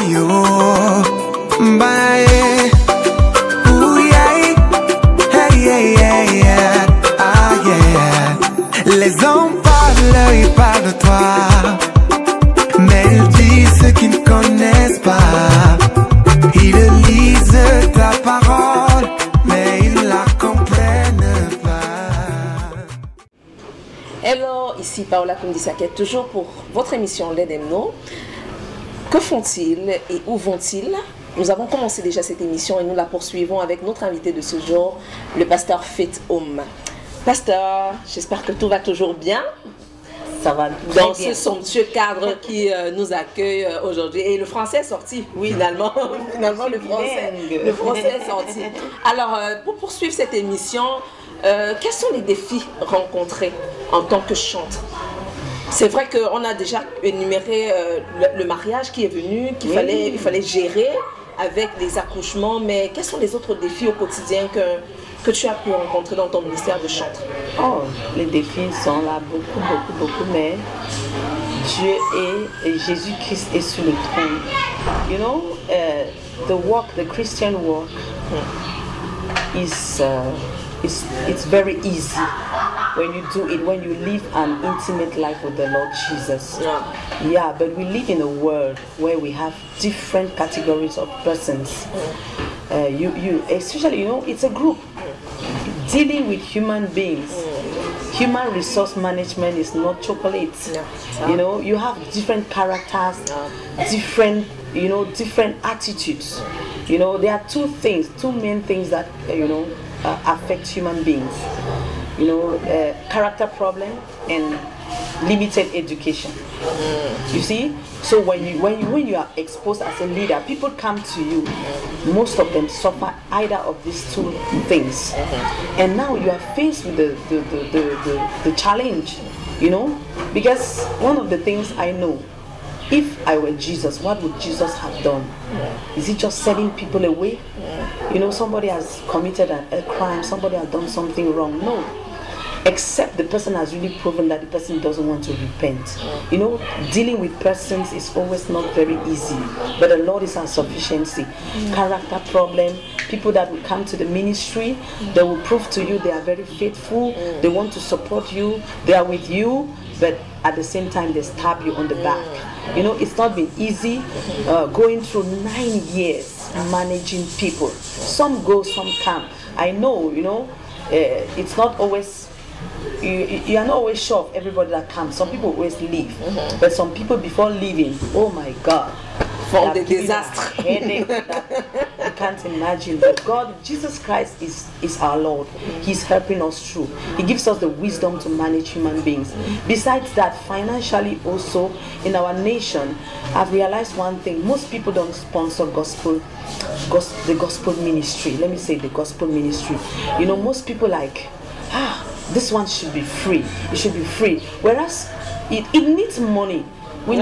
yo. Bye. Ooh, yeah. Hey, yeah, yeah, yeah. Ah, yeah. Les hommes parlent, ils parlent de toi, mais ils disent ce qu'ils ne connaissent pas. Ils lisent ta parole, mais ils la comprennent pas. Hello, ici Paola Koundissaket, toujours pour votre émission L'Edemno. Que font-ils et où vont-ils? Nous avons commencé déjà cette émission et nous la poursuivons avec notre invité de ce jour, le pasteur Faith Homme. Pasteur, j'espère que tout va toujours bien. Ça va dans ce somptueux cadre qui nous accueille aujourd'hui. Et le français est sorti, oui, finalement. Finalement, le français est sorti. Alors, pour poursuivre cette émission, quels sont les défis rencontrés en tant que chanteur? C'est vrai qu'on a déjà énuméré le mariage qui est venu, qu'il fallait gérer avec les accouchements, mais quels sont les autres défis au quotidien que tu as pu rencontrer dans ton ministère de chanteur? Oh, les défis sont là, beaucoup, mais Dieu est et Jésus-Christ est sur le trône. You know, the Christian walk it's very easy when you do it, when you live an intimate life with the Lord Jesus. Yeah, but we live in a world where we have different categories of persons. Especially, you know, it's a group dealing with human beings. Human resource management is not chocolate. You know, you have different characters, different attitudes. You know, there are two main things that affect human beings. You know, character problem and limited education. You see, so when you are exposed as a leader, people come to you. Most of them suffer either of these two things, and now you are faced with the challenge. You know, because one of the things I know, if I were Jesus, what would Jesus have done? Is he just sending people away? You know, somebody has committed a crime, somebody has done something wrong. No. Except the person has really proven that the person doesn't want to repent. You know, dealing with persons is always not very easy, but the Lord is our sufficiency. Character problem, people that will come to the ministry, they will prove to you they are very faithful, they want to support you, they are with you, but at the same time they stab you on the back. You know, it's not been easy going through 9 years managing people. Some go, some come. I know, you know, it's not always, you are not always sure of everybody that comes. Some people always leave, but some people before leaving, oh my God, for the disaster, headache that you can't imagine. But God, Jesus Christ is our Lord. He's helping us through. He gives us the wisdom to manage human beings. Besides that, financially also in our nation, I've realized one thing: most people don't sponsor the gospel ministry. Let me say the gospel ministry. You know, most people like, this one should be free. It should be free. Whereas it needs money. We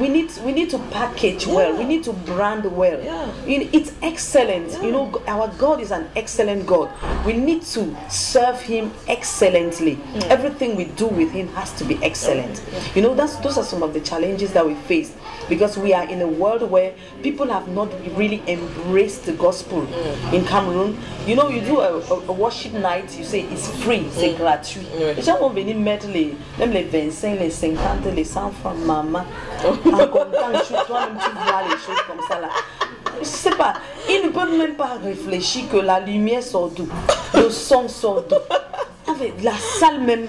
need to package well. We need to brand well. It's excellent. You know, our God is an excellent God. We need to serve Him excellently. Everything we do with Him has to be excellent. You know, those are some of the challenges that we face, because we are in a world where people have not really embraced the gospel. In Cameroon, you know, you do a worship night, you say it's free, c'est gratuit. Les gens vont venir mettre même les 25, les 50, les 100 francs, maman. En comptant, toi-même tu vois les choses comme ça là. Je sais pas, ils ne peuvent même pas réfléchir que la lumière sort d'où, le son sort d'où. Avec la salle même.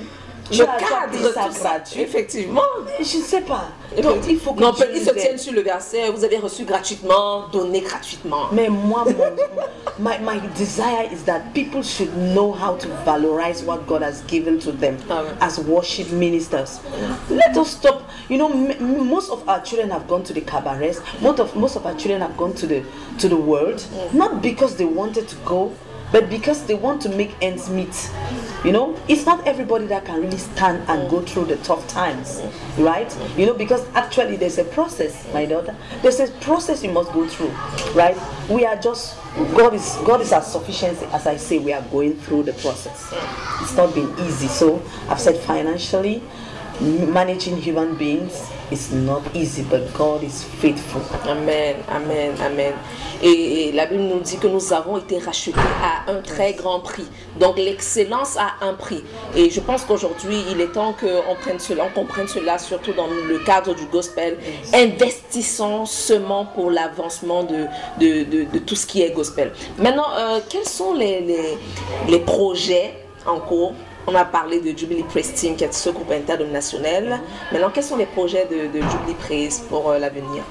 Le cadre, ça gratuit. Effectivement. Je ne sais pas. Donc il faut que ils se tiennent sur le verset, vous avez reçu gratuitement, donné gratuitement. Mais moi, my desire is that people should know how to valorize what God has given to them as worship ministers. Let us stop. You know, most of our children have gone to the cabarets. Most of our children have gone to the world, not because they wanted to go, but because they want to make ends meet. You know, it's not everybody that can really stand and go through the tough times, right? You know, because actually there's a process, my daughter. There's a process you must go through, right? We are just, God is our sufficiency. As I say, we are going through the process. It's not been easy. So I've said financially, managing human beings, It's not easy, but God is faithful. Amen, amen, amen. Et la Bible nous dit que nous avons été rachetés à un très grand prix. Donc l'excellence a un prix. Et je pense qu'aujourd'hui, il est temps qu'on prenne cela, on comprenne cela, surtout dans le cadre du gospel. Investissons seulement pour l'avancement de tout ce qui est gospel. Maintenant, quels sont les projets en cours? On a parlé de Jubilee Praise Team, qui est ce groupe interdénominationnel. Maintenant, quels sont les projets de Jubilee Praise pour l'avenir?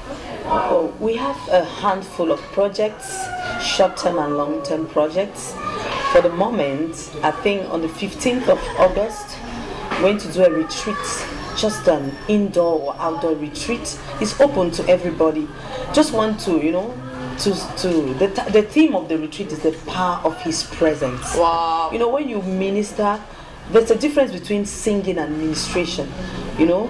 Oh, we have a handful of projects, short-term and long-term projects. For the moment, I think on the 15th of August, we're going to do a retreat, just an indoor or outdoor retreat. It's open to everybody. Just want to, you know, the theme of the retreat is the power of His presence. Wow. You know, when you minister, there's a difference between singing and ministration. You know,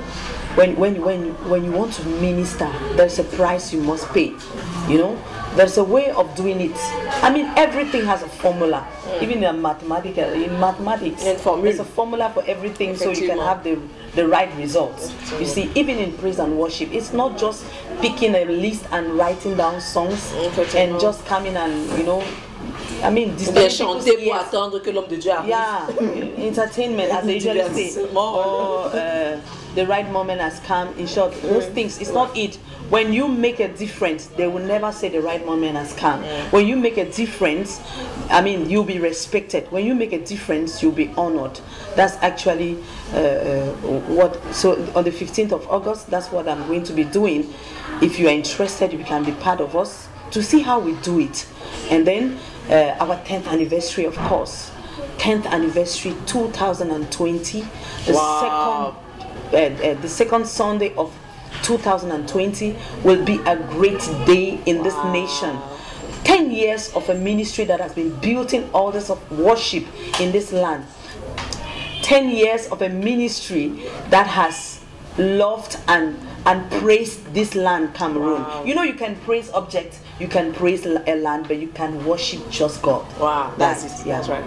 when you want to minister, there's a price you must pay. You know, there's a way of doing it. I mean, everything has a formula. Even in mathematics, there's a formula for everything, so you can have the right results. You see, even in praise and worship, it's not just picking a list and writing down songs and just coming and, you know, I mean, chanter pour attendre que l'homme de Dieu arrive. Yeah, entertainment, as they usually say. Or the right moment has come. In short, those things, it's not it. When you make a difference, they will never say the right moment has come. When you make a difference, I mean, you'll be respected. When you make a difference, you'll be honored. That's actually what. So on the 15th of August, that's what I'm going to be doing. If you are interested, you can be part of us to see how we do it. And then our 10th anniversary, of course. 10th anniversary 2020. The second Sunday of 2020 will be a great day in this nation. 10 years of a ministry that has been built in orders of worship in this land. 10 years of a ministry that has loved and praised this land, Cameroon. Wow. You know, you can praise objects, you can praise a land, but you can worship just God. Wow, that's it. Yeah. That's right.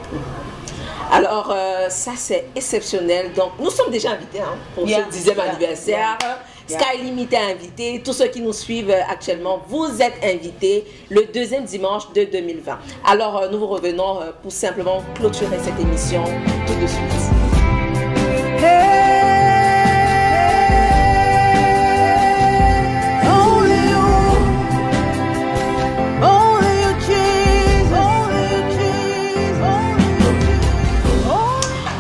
Alors, ça c'est exceptionnel. Donc, nous sommes déjà invités pour ce 10e anniversaire. Sky Limit est invité. Tous ceux qui nous suivent actuellement, vous êtes invités le deuxième dimanche de 2020. Alors, nous vous revenons pour simplement clôturer cette émission tout de suite.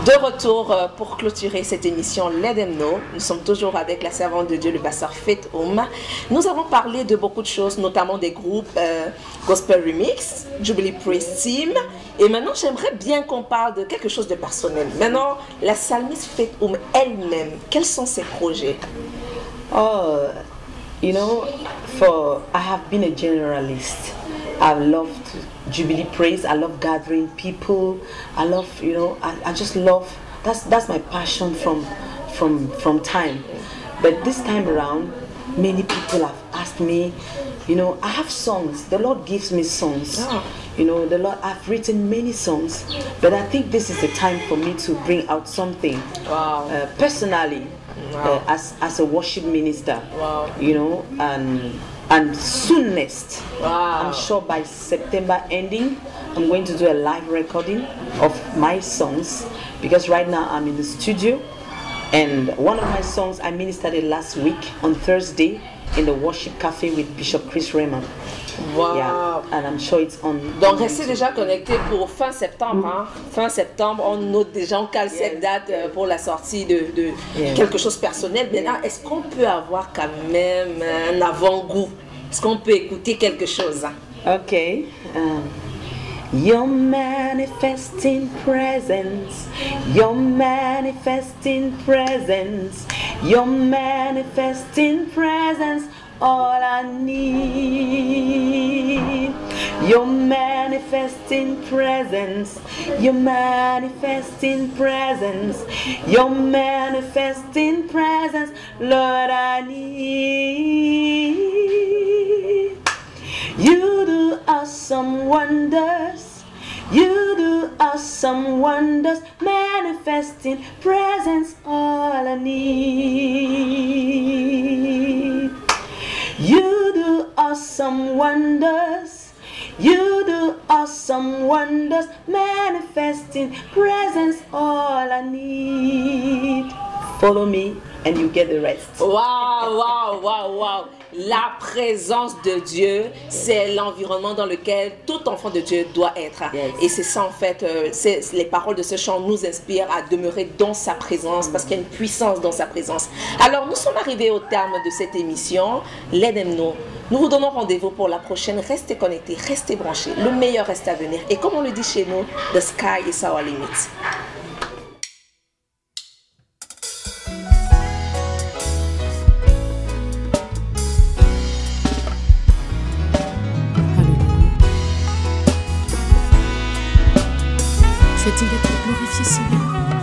De retour pour clôturer cette émission Let Them Know. Nous sommes toujours avec la servante de Dieu, le pasteur Faith Oum. Nous avons parlé de beaucoup de choses, notamment des groupes Gospel Remix, Jubilee Praise Team. Et maintenant, j'aimerais bien qu'on parle de quelque chose de personnel. Maintenant, la psalmiste Faith Oum elle-même, quels sont ses projets? Oh, you know, I have been a generalist. I loved Jubilee Praise. I love gathering people. I love, you know, I just love. That's my passion from time. But this time around, many people have asked me. You know, I have songs. The Lord gives me songs. Oh. You know, the Lord. I've written many songs, but I think this is the time for me to bring out something. Wow. Personally, wow. As a worship minister. Wow. You know, and soonest, wow. I'm sure by September ending, I'm going to do a live recording of my songs, because right now I'm in the studio, and one of my songs I ministered it last week on Thursday in the Worship Cafe with Bishop Chris Raymond. Wow. Yeah, and I'm sure it's on. Donc restez déjà connectés pour fin septembre. Hein. Fin septembre, on note déjà, on cale cette date pour la sortie de quelque chose de personnel. Maintenant, est-ce qu'on peut avoir quand même un avant-goût? Est-ce qu'on peut écouter quelque chose? Ok. Your manifesting presence, your manifesting presence, your manifesting presence, all I need. Your manifesting presence, your manifesting presence, your manifesting presence, Lord, I need. You do awesome wonders. You do awesome wonders. manifesting presence, all I need. You do awesome wonders. You do awesome wonders, manifesting presence, all I need. Follow me and you get the rest. Waouh, waouh, waouh, waouh. La présence de Dieu, c'est l'environnement dans lequel tout enfant de Dieu doit être. Yes. Et c'est ça en fait, les paroles de ce chant nous inspirent à demeurer dans sa présence parce qu'il y a une puissance dans sa présence. Alors nous sommes arrivés au terme de cette émission. L'aide-nous. Nous vous donnons rendez-vous pour la prochaine. Restez connectés, restez branchés. Le meilleur reste à venir. Et comme on le dit chez nous, the sky is our limit. Soit-il être glorifié, Seigneur.